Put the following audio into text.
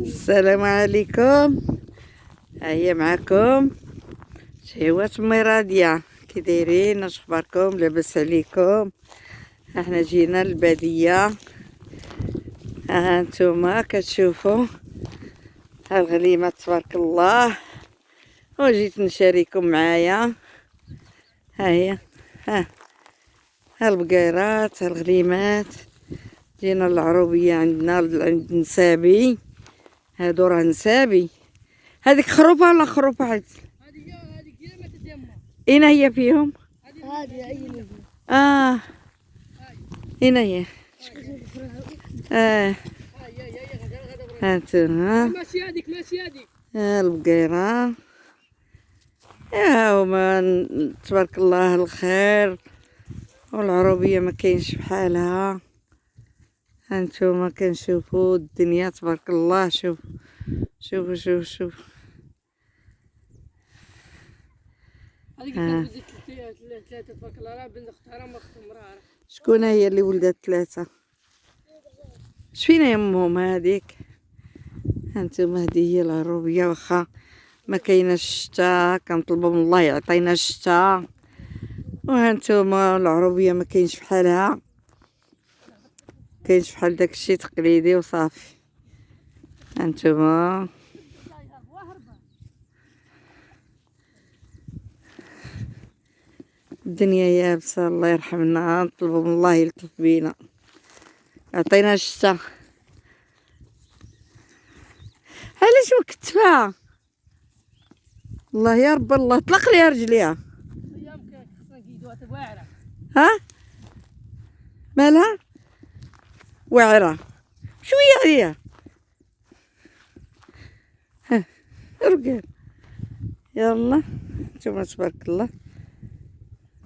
السلام عليكم. هيا معكم شهوات امي راضية. كي دايرين؟ اش اخباركم؟ لاباس عليكم؟ احنا جينا للباديه. ها انتوما كتشوفوا الغليمه تبارك الله، وجيت نشارككم معايا. ها هي، ها البقيرات، الغليمات. جينا للعروبية عندنا عند نسابي. هادو راه نسابي. هذيك خروفه ولا خروفه عاد؟ هذيك ديال ما تتيما. اين هي فيهم؟ هذه عيني. اين هي؟ هانتوما ماشي هذيك ماشي هذيك. البقيرة. يا هما تبارك الله الخير، والعروبية ما كاينش بحالها. هانتوما كنشوفوا الدنيا تبارك الله. شوف شوفوا شوف شوف. هذيك كانت ثلاثة تبارك الله. راه بنت اختها راه ما اخت مراه. شكون هي اللي ولدت ثلاثة؟ شفينا يا امهم هذيك؟ هانتوما هذه هي العروبية. واخا ما كايناش الشتا، كنطلبوا من الله يعطينا الشتا. وهانتوما العروبية ما كاينش بحالها، كاينش بحال داكشي تقليدي وصافي. هانتوما الدنيا يابسة، الله يرحمنا. نطلبوا من الله يلطف بينا يعطينا الشتا. علاش مكتفة؟ الله يا رب الله، طلق ليها رجليها. ها مالها؟ واعرة شوية عليها. ها رقاد. يلا نتوما تبارك الله.